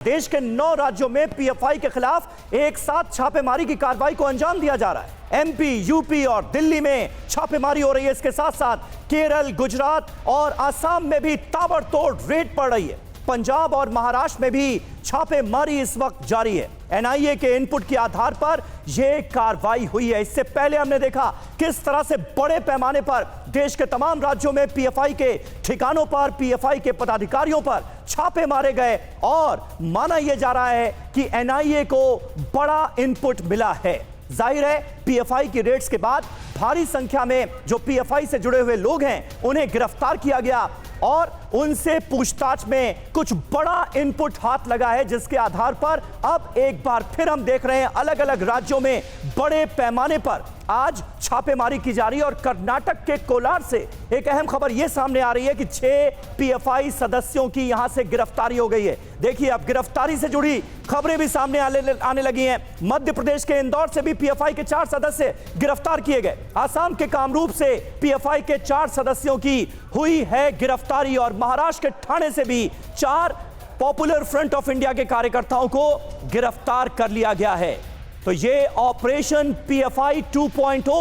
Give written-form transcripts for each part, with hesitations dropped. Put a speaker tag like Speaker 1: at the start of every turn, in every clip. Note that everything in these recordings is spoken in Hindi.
Speaker 1: देश के 9 राज्यों में पीएफआई के खिलाफ एक साथ छापेमारी की कार्रवाई को अंजाम दिया जा रहा है। एमपी, यूपी और दिल्ली में छापेमारी हो रही है। इसके साथ साथ केरल, गुजरात और असम में भी ताबड़तोड़ रेड पड़ रही है। पंजाब और महाराष्ट्र में भी छापेमारी इस वक्त जारी है। एनआईए के इनपुट के आधार पर यह कार्रवाई हुई है। इससे पहले हमने देखा किस तरह से बड़े पैमाने पर देश के तमाम राज्यों में पीएफआई के ठिकानों पर, पीएफआई के पदाधिकारियों पर छापे मारे गए और माना यह जा रहा है कि एनआईए को बड़ा इनपुट मिला है। जाहिर है पीएफआई की रेड्स के बाद भारी संख्या में जो पीएफआई से जुड़े हुए लोग हैं उन्हें गिरफ्तार किया गया और उनसे पूछताछ में कुछ बड़ा इनपुट हाथ लगा है, जिसके आधार पर अब एक बार फिर हम देख रहे हैं अलग अलग राज्यों में बड़े पैमाने पर आज छापेमारी की जा रही है। और कर्नाटक के कोलार से एक अहम खबर यह सामने आ रही है कि 6 पीएफआई सदस्यों की यहां से गिरफ्तारी हो गई है। देखिए अब गिरफ्तारी से जुड़ी खबरें भी सामने आने लगी हैं। मध्य प्रदेश के इंदौर से भी पीएफआई के 4 सदस्य गिरफ्तार किए गए। आसाम के कामरूप से पीएफआई के 4 सदस्यों की हुई है गिरफ्तारी और महाराष्ट्र के ठाणे से भी 4 पॉपुलर फ्रंट ऑफ इंडिया के कार्यकर्ताओं को गिरफ्तार कर लिया गया है। तो ये ऑपरेशन पीएफआई 2.0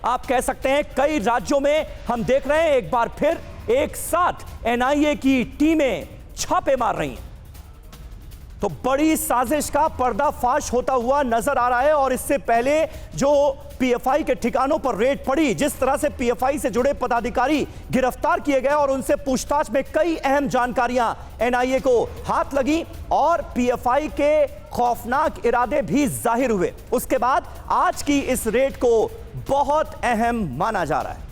Speaker 1: आप कह सकते हैं। कई राज्यों में हम देख रहे हैं एक बार फिर एक साथ एनआईए की टीमें छापे मार रही हैं। तो बड़ी साजिश का पर्दाफाश होता हुआ नजर आ रहा है। और इससे पहले जो पीएफआई के ठिकानों पर रेड पड़ी, जिस तरह से पीएफआई से जुड़े पदाधिकारी गिरफ्तार किए गए और उनसे पूछताछ में कई अहम जानकारियां एनआईए को हाथ लगी और पीएफआई के खौफनाक इरादे भी जाहिर हुए। उसके बाद आज की इस रेड को बहुत अहम माना जा रहा है।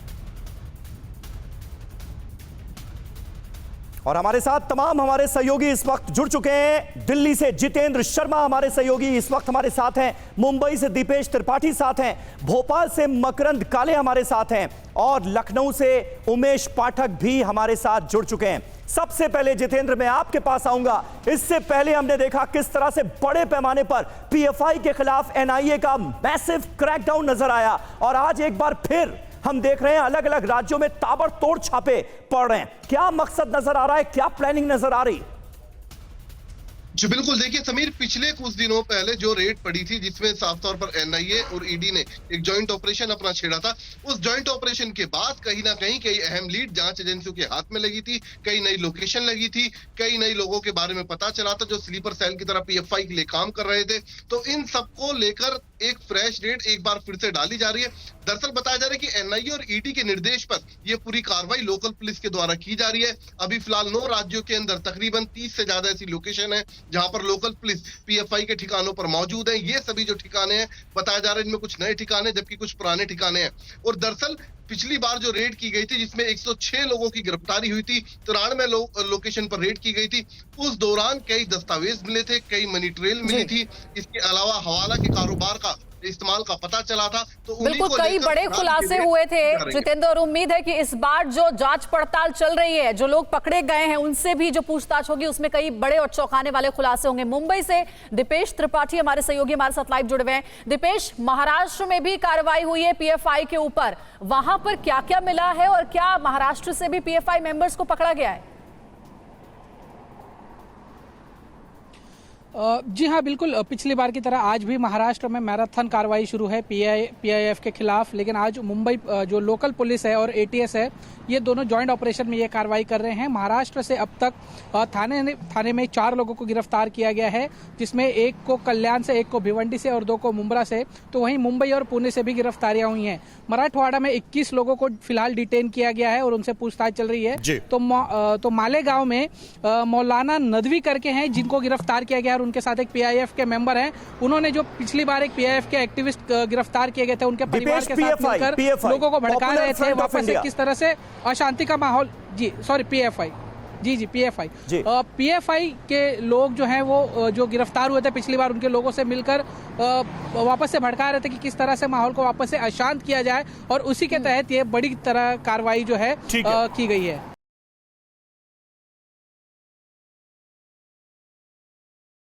Speaker 1: और हमारे साथ तमाम हमारे सहयोगी इस वक्त जुड़ चुके हैं। दिल्ली से जितेंद्र शर्मा हमारे सहयोगी इस वक्त हमारे साथ हैं। मुंबई से दीपेश त्रिपाठी साथ हैं। भोपाल से मकरंद काले हमारे साथ हैं और लखनऊ से उमेश पाठक भी हमारे साथ जुड़ चुके हैं। सबसे पहले जितेंद्र मैं आपके पास आऊंगा। इससे पहले हमने देखा किस तरह से बड़े पैमाने पर पीएफआई के खिलाफ एनआईए का मैसिव क्रैकडाउन नजर आया और आज एक बार फिर हम देख रहे हैं अलग अलग राज्यों में ताबड़तोड़ छापे पड़ रहे हैं। क्या मकसद नजर आ रहा है, क्या प्लानिंग नजर आ रही?
Speaker 2: जी बिल्कुल, देखिए समीर, पिछले कुछ दिनों पहले जो रेड पड़ी थी जिसमें साफ तौर पर एनआईए और ईडी ने एक जॉइंट ऑपरेशन अपना छेड़ा था, उस जॉइंट ऑपरेशन के बाद कहीं ना कहीं कई अहम लीड जांच एजेंसियों के हाथ में लगी थी, कई नई लोकेशन लगी थी, कई नई लोगों के बारे में पता चला था जो स्लीपर सेल की तरह पीएफआई के लिए काम कर रहे थे। तो इन सबको लेकर एक फ्रेश रेड एक बार फिर से डाली जा रही है। दरअसल बताया जा रहा है कि एनआईए और ईडी के निर्देश पर यह पूरी कार्रवाई लोकल पुलिस के द्वारा की जा रही है। अभी फिलहाल 9 राज्यों के अंदर तकरीबन 30 से ज्यादा ऐसी लोकेशन है जहां पर लोकल पुलिस पीएफआई के ठिकानों पर मौजूद है। ये सभी जो ठिकाने हैं बताया जा रहा है इनमें कुछ नए ठिकाने जबकि कुछ पुराने ठिकाने हैं। और दरअसल पिछली बार जो रेड की गई थी जिसमें 106 लोगों की गिरफ्तारी हुई थी, 93 लोकेशन पर रेड की गई थी, उस दौरान कई दस्तावेज मिले थे, कई मनी ट्रेल मिली थी। इसके अलावा हवाला के कारोबार का इस्तेमाल का पता चला था। तो
Speaker 3: बिल्कुल कई बड़े खुलासे हुए थे जितेंद्र, और उम्मीद है कि इस बार जो जांच पड़ताल चल रही है, जो लोग पकड़े गए हैं उनसे भी जो पूछताछ होगी उसमें कई बड़े और चौंकाने वाले खुलासे होंगे। मुंबई से दीपेश त्रिपाठी हमारे सहयोगी हमारे साथ लाइव जुड़े हुए हैं। दीपेश, महाराष्ट्र में भी कार्रवाई हुई है पीएफआई के ऊपर, वहां पर क्या क्या मिला है और क्या महाराष्ट्र से भी पीएफआई मेंबर्स को पकड़ा गया है?
Speaker 4: जी हाँ, बिल्कुल पिछली बार की तरह आज भी महाराष्ट्र में मैराथन कार्रवाई शुरू है पीआईएफ के खिलाफ। लेकिन आज मुंबई जो लोकल पुलिस है और एटीएस है, ये दोनों जॉइंट ऑपरेशन में ये कार्रवाई कर रहे हैं। महाराष्ट्र से अब तक थाने में 4 लोगों को गिरफ्तार किया गया है, जिसमें एक को कल्याण से, एक को भिवंडी से और 2 को मुंब्रा से। तो वहीं मुंबई और पुणे से भी गिरफ्तारियां हुई हैं। मराठवाड़ा में 21 लोगों को फिलहाल डिटेन किया गया है और उनसे पूछताछ चल रही है। तो मालेगांव में मौलाना नदवी करके हैं जिनको गिरफ्तार किया गया है, उनके साथ एक पीआईएफ के मेंबर हैं। उन्होंने जो पिछली बार एक पीआईएफ के एक्टिविस्ट गिरफ्तार किए गए थे, उनके परिवार के साथ मिलकर लोगों को भड़का रहे थे, वापस से किस तरह से अशांति का माहौल। जी सॉरी, पीएफआई जी पीएफआई पीएफआई के लोग जो हैं वो जो गिरफ्तार हुए थे पिछली बार, उनके लोगों से मिलकर वापस से भड़का रहे थे कि किस तरह से माहौल को वापस से अशांत किया जाए और उसी के तहत ये बड़ी तरह कार्रवाई जो है की गई है।